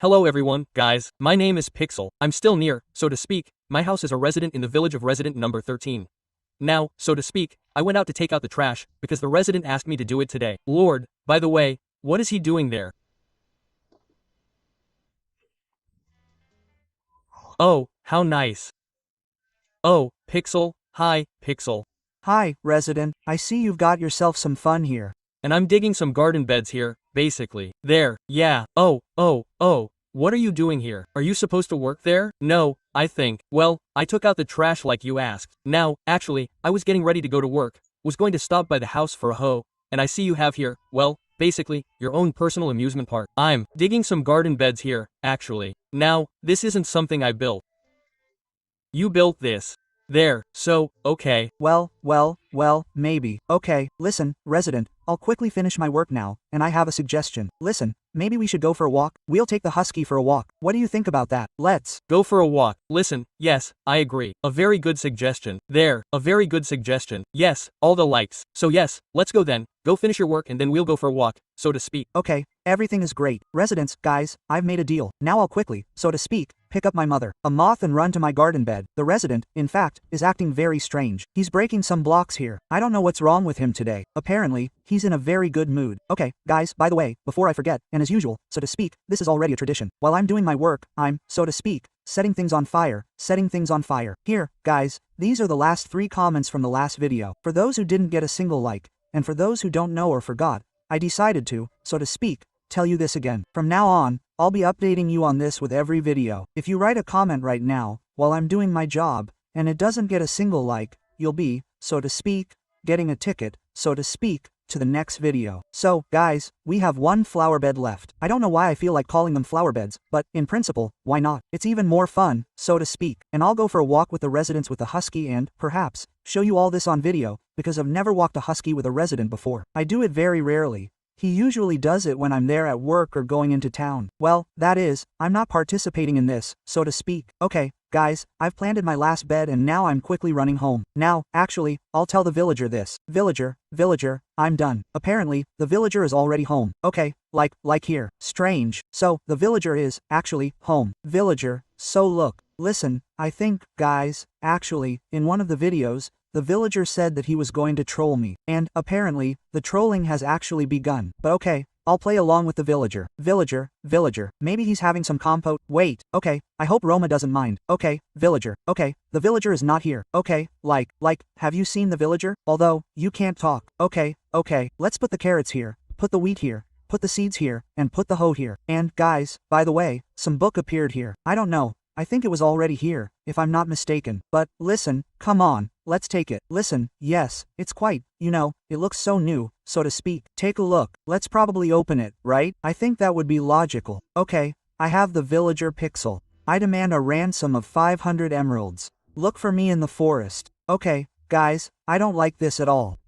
Hello everyone, guys, my name is Pixel. I'm still near, so to speak, my house is a resident in the village of resident number 13. Now, so to speak, I went out to take out the trash, because the resident asked me to do it today. Lord, by the way, what is he doing there? Oh, how nice. Oh, Pixel, hi, Pixel. Hi, resident. I see you've got yourself some fun here. And I'm digging some garden beds here, basically. There, yeah, oh, what are you doing here? Are you supposed to work there? No, I think. Well, I took out the trash like you asked. Now, actually, I was getting ready to go to work, was going to stop by the house for a hoe, and I see you have here, well, basically, your own personal amusement park. I'm digging some garden beds here, actually. Now, this isn't something I built. You built this. There, so, okay. Well, maybe. Okay, listen, resident, I'll quickly finish my work now, and I have a suggestion. Listen, maybe we should go for a walk. We'll take the husky for a walk. What do you think about that? Let's go for a walk. Listen, yes, I agree. A very good suggestion. There, a very good suggestion. Yes, all the likes. So yes, let's go then. Go finish your work and then we'll go for a walk, so to speak. Okay, everything is great. Residents, guys, I've made a deal. Now I'll quickly, so to speak, pick up my mother, a moth, and run to my garden bed. The resident, in fact, is acting very strange. He's breaking some blocks here. I don't know what's wrong with him today. Apparently, he's in a very good mood. Okay, guys, by the way, before I forget, and as usual, so to speak, this is already a tradition. While I'm doing my work, I'm, so to speak, setting things on fire. Here, guys, these are the last 3 comments from the last video. For those who didn't get a single like, and for those who don't know or forgot, I decided to, so to speak, tell you this again. From now on, I'll be updating you on this with every video. If you write a comment right now, while I'm doing my job, and it doesn't get a single like, you'll be, so to speak, getting a ticket, so to speak, to the next video. So, guys, we have 1 flower bed left. I don't know why I feel like calling them flower beds, but, in principle, why not? It's even more fun, so to speak. And I'll go for a walk with the residents with the husky and, perhaps, show you all this on video, because I've never walked a husky with a resident before. I do it very rarely. He usually does it when I'm there at work or going into town. Well, that is, I'm not participating in this, so to speak. Okay, guys, I've planted my last bed and now I'm quickly running home. Now, actually, I'll tell the villager this. Villager, I'm done. Apparently, the villager is already home. Okay, like here. Strange. So, the villager is, actually, home. Villager, so look, listen, I think, guys, actually, in one of the videos, the villager said that he was going to troll me, and, apparently, the trolling has actually begun. But okay, I'll play along with the villager. Villager, maybe he's having some compote. Wait, okay, I hope Roma doesn't mind. Okay, villager, okay, the villager is not here. Okay, have you seen the villager? Although, you can't talk. Okay, let's put the carrots here, put the wheat here, put the seeds here, and put the hoe here. And, guys, by the way, some book appeared here. I don't know, I think it was already here, if I'm not mistaken. But, listen, come on, let's take it. Listen, yes, it's quite, it looks so new, so to speak. Take a look, let's probably open it, right? I think that would be logical. Okay, I have the villager Pixel. I demand a ransom of 500 emeralds. Look for me in the forest. Okay, guys, I don't like this at all.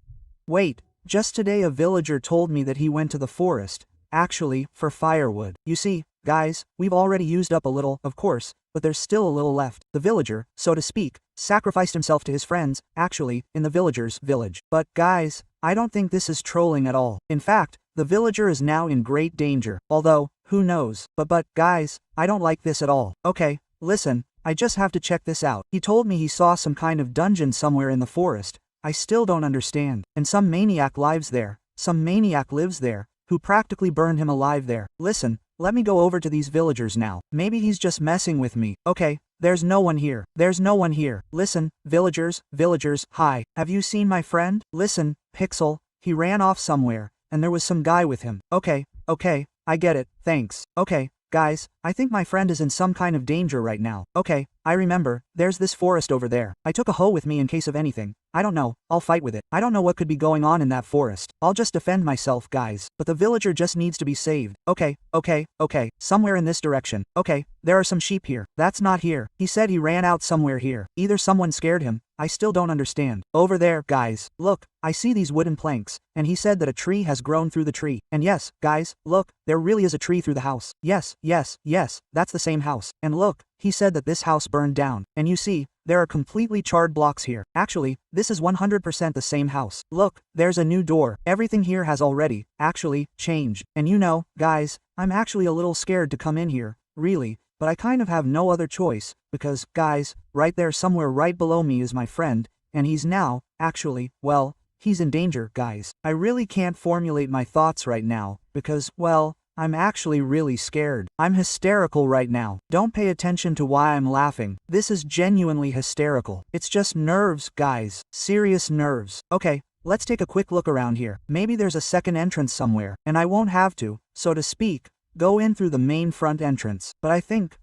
Wait, just today a villager told me that he went to the forest, actually, for firewood. You see, guys, we've already used up a little, of course, but there's still a little left. The villager, so to speak, sacrificed himself to his friends, actually, in the villager's village. But, guys, I don't think this is trolling at all. In fact, the villager is now in great danger. Although, who knows? But, guys, I don't like this at all. Okay, listen, I just have to check this out. He told me he saw some kind of dungeon somewhere in the forest. I still don't understand. And some maniac lives there. Some maniac lives there, who practically burned him alive there. Listen, let me go over to these villagers now. Maybe he's just messing with me. Okay, there's no one here. Listen, villagers, hi. Have you seen my friend? Listen, Pixel, he ran off somewhere, and there was some guy with him. Okay, I get it, thanks. Okay, guys, I think my friend is in some kind of danger right now. Okay, I remember, there's this forest over there. I took a hoe with me in case of anything. I don't know, I'll fight with it. I don't know what could be going on in that forest. I'll just defend myself, guys. But the villager just needs to be saved. Okay, somewhere in this direction. Okay, there are some sheep here. That's not here. He said he ran out somewhere here. Either someone scared him. I still don't understand. Over there, guys, look, I see these wooden planks, and he said that a tree has grown through the tree. And yes, guys, look, there really is a tree through the house. Yes, that's the same house. And look, he said that this house burned down. And you see, there are completely charred blocks here. Actually, this is 100% the same house. Look, there's a new door. Everything here has already, actually, changed. And you know, guys, I'm actually a little scared to come in here, really, but I kind of have no other choice, because, guys, right there somewhere right below me is my friend, and he's now, actually, well, he's in danger, guys. I really can't formulate my thoughts right now, because, well, I'm actually really scared. I'm hysterical right now. Don't pay attention to why I'm laughing. This is genuinely hysterical. It's just nerves, guys. Serious nerves. Okay, let's take a quick look around here. Maybe there's a second entrance somewhere, and I won't have to, so to speak, go in through the main front entrance. But I think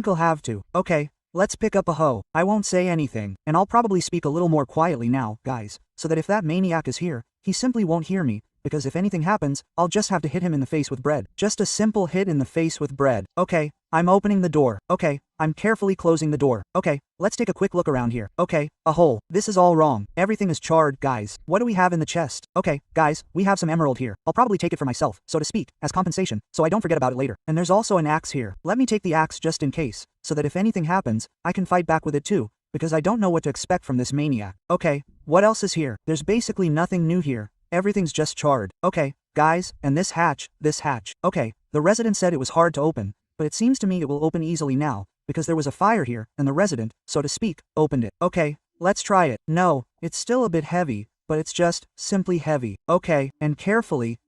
I'll have to. Okay, let's pick up a hoe. I won't say anything, and I'll probably speak a little more quietly now, guys, so that if that maniac is here, he simply won't hear me, because if anything happens, I'll just have to hit him in the face with bread. Just a simple hit in the face with bread. Okay, I'm opening the door. Okay, I'm carefully closing the door. Okay, let's take a quick look around here. Okay, a hole. This is all wrong. Everything is charred, guys. What do we have in the chest? Okay, guys, we have some emerald here. I'll probably take it for myself, so to speak, as compensation, so I don't forget about it later. And there's also an axe here. Let me take the axe just in case, so that if anything happens, I can fight back with it too, because I don't know what to expect from this maniac. Okay, what else is here? There's basically nothing new here. Everything's just charred. Okay, guys, and this hatch. Okay, the resident said it was hard to open, but it seems to me it will open easily now, because there was a fire here, and the resident, so to speak, opened it. Okay, let's try it. No, it's still a bit heavy, but it's just, simply heavy. Okay, and carefully,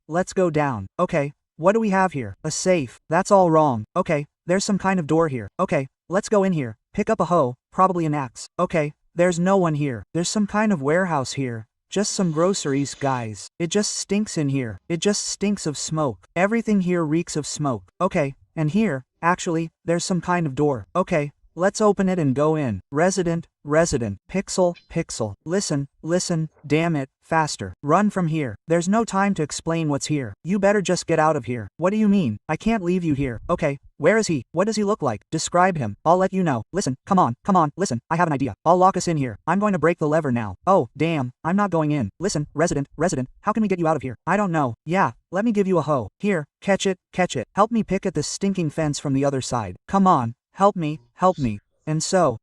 let's go down. Okay, what do we have here? A safe. That's all wrong. Okay, there's some kind of door here. Okay, let's go in here. Pick up a hoe, probably an axe. Okay, there's no one here. There's some kind of warehouse here. Just some groceries, guys. It just stinks in here. It just stinks of smoke. Everything here reeks of smoke. Okay, and here, actually, there's some kind of door. Okay, let's open it and go in. Resident, pixel. Listen, damn it, faster. Run from here. There's no time to explain what's here. You better just get out of here. What do you mean? I can't leave you here. Okay, where is he? What does he look like? Describe him. I'll let you know. Listen, come on, listen, I have an idea. I'll lock us in here. I'm going to break the lever now. Oh, damn, I'm not going in. Listen, resident, how can we get you out of here? I don't know. Yeah, let me give you a hoe. Here, catch it. Help me pick at this stinking fence from the other side. Come on, help me. And so,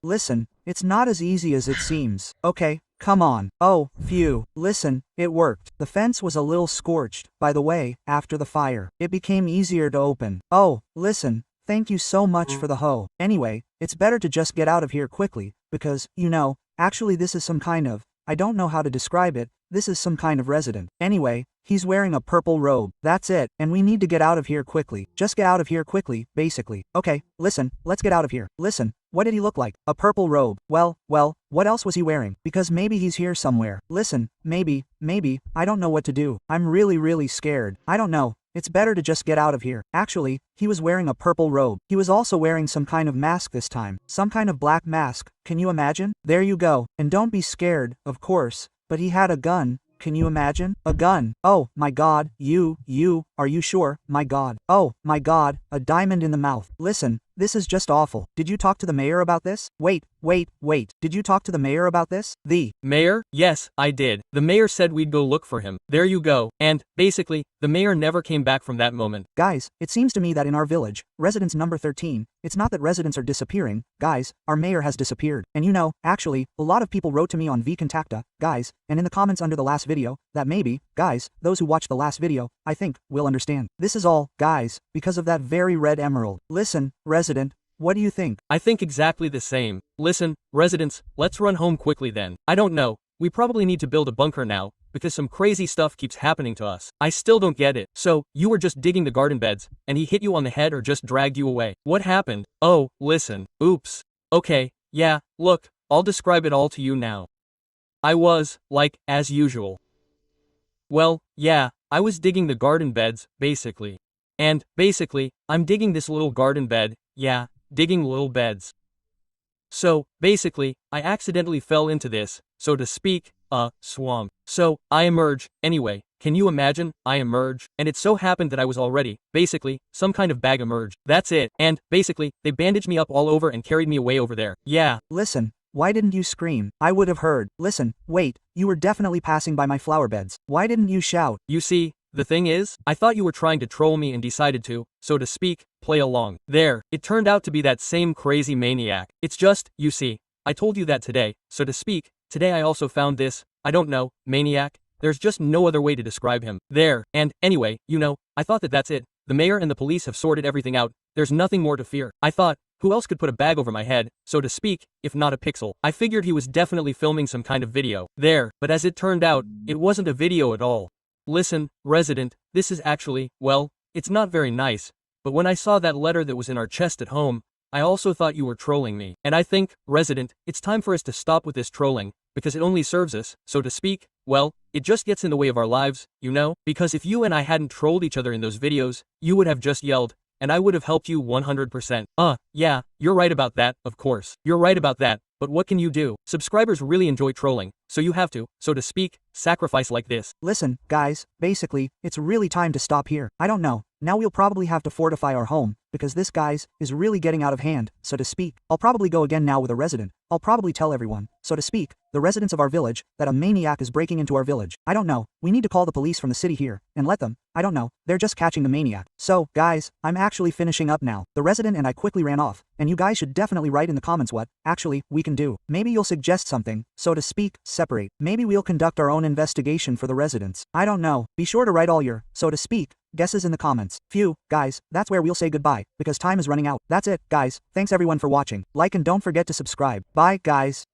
listen, it's not as easy as it seems. Okay, come on. Oh, phew. Listen, it worked. The fence was a little scorched, by the way, after the fire. It became easier to open. Oh, listen, thank you so much for the hoe. Anyway, it's better to just get out of here quickly, because, you know, actually this is some kind of, I don't know how to describe it, this is some kind of resident. Anyway, he's wearing a purple robe. That's it, and we need to get out of here quickly. Just get out of here quickly, basically. Okay, listen, let's get out of here. Listen, what did he look like? A purple robe. Well, what else was he wearing? Because maybe he's here somewhere. Listen, maybe, I don't know what to do. I'm really scared. I don't know. It's better to just get out of here. Actually, he was wearing a purple robe. He was also wearing some kind of mask this time. Some kind of black mask. Can you imagine? There you go. And don't be scared, of course. But he had a gun. Can you imagine? A gun. Oh, my god. You, are you sure? My god. Oh, my god. A diamond in the mouth. Listen, this is just awful. Did you talk to the mayor about this? Wait. Did you talk to the mayor about this? The mayor? Yes, I did. The mayor said we'd go look for him. There you go. And, basically, the mayor never came back from that moment. Guys, it seems to me that in our village, residence number 13, it's not that residents are disappearing, guys, our mayor has disappeared. And you know, actually, a lot of people wrote to me on vContacta, guys, and in the comments under the last video, that maybe, guys, those who watched the last video, I think, will understand. This is all, guys, because of that very red emerald. Listen, resident, what do you think? I think exactly the same. Listen, residents, let's run home quickly then. I don't know, we probably need to build a bunker now, because some crazy stuff keeps happening to us. I still don't get it. So, you were just digging the garden beds, and he hit you on the head or just dragged you away. What happened? Oh, listen. Oops. Okay, yeah, look, I'll describe it all to you now. I was, like, as usual. Well, yeah, I was digging the garden beds, basically. And, basically, I'm digging this little garden bed, yeah, digging little beds. So, basically, I accidentally fell into this, so to speak, swamp. So, I emerge, anyway, can you imagine, I emerge, and it so happened that I was already, basically, some kind of bag emerged. That's it, and, basically, they bandaged me up all over and carried me away over there. Yeah. Listen, why didn't you scream? I would have heard. Listen, wait, you were definitely passing by my flower beds. Why didn't you shout? You see, The thing is, I thought you were trying to troll me and decided to, so to speak, play along. There, it turned out to be that same crazy maniac. It's just, you see, I told you that today, so to speak, today I also found this, I don't know, maniac. There's just no other way to describe him. There, and, anyway, I thought that's it. The mayor and the police have sorted everything out, there's nothing more to fear. I thought, who else could put a bag over my head, so to speak, if not a pixel? I figured he was definitely filming some kind of video. There, but as it turned out, it wasn't a video at all. Listen, resident, this is actually, well, it's not very nice, but when I saw that letter that was in our chest at home, I also thought you were trolling me. And I think, resident, it's time for us to stop with this trolling, because it only serves us, so to speak, well, it just gets in the way of our lives, because if you and I hadn't trolled each other in those videos, you would have just yelled, and I would have helped you 100%. Yeah, you're right about that, of course. You're right about that, but what can you do? Subscribers really enjoy trolling, so you have to, so to speak, sacrifice like this. Listen, guys, basically, it's really time to stop here. I don't know. Now we'll probably have to fortify our home, because this, guys, is really getting out of hand, so to speak. I'll probably go again now with a resident. I'll probably tell everyone, so to speak, the residents of our village, that a maniac is breaking into our village. I don't know. We need to call the police from the city here, and let them, I don't know, they're just catching the maniac. So, guys, I'm actually finishing up now. The resident and I quickly ran off, and you guys should definitely write in the comments what, actually, we can do. Maybe you'll suggest something, so to speak, separate. Maybe we'll conduct our own investigation for the residents. I don't know. Be sure to write all your, so to speak, guesses in the comments. Phew, guys, that's where we'll say goodbye, because time is running out. That's it, guys. Thanks everyone for watching. Like and don't forget to subscribe. Bye, guys.